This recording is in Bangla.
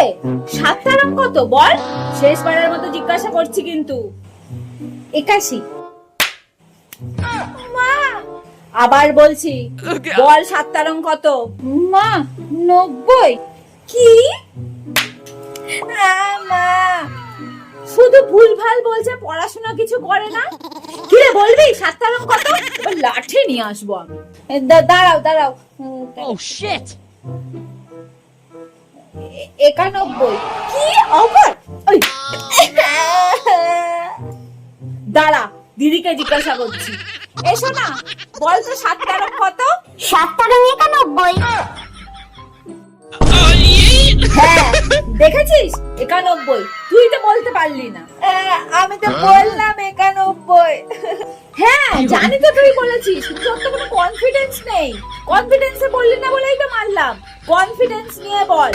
কিরে 7 রং কত বল? শেষবারের মতো জিজ্ঞাসা করছি কিন্তু। 81। মা আবার বলছি, বল 7 রং কত? মা 90। কি? মা শুধু ভুলভাল বলছে, পড়াশোনা কিছু করে না। কিরে বলবি 7 রং কত? এবার লাঠি নিয়ে আসবো আমি। দাঁড়াও দাঁড়াও। Oh shit! 91। কি আবার? ওই দাঁড়া, দিদিকে জিজ্ঞাসা করছি। এসো না, বল তো 7 রং কত? 7 রং 91। হ্যাঁ দেখেছিস 91, তুই তো বলতে পারলি না। আমি তো বললাম 91। হ্যাঁ জানি তো তুই বলেছিস, তোর তো কোনো কনফিডেন্স নেই। কনফিডেন্সে বললি না বলেই তো মারলাম। কনফিডেন্স নিয়ে বল।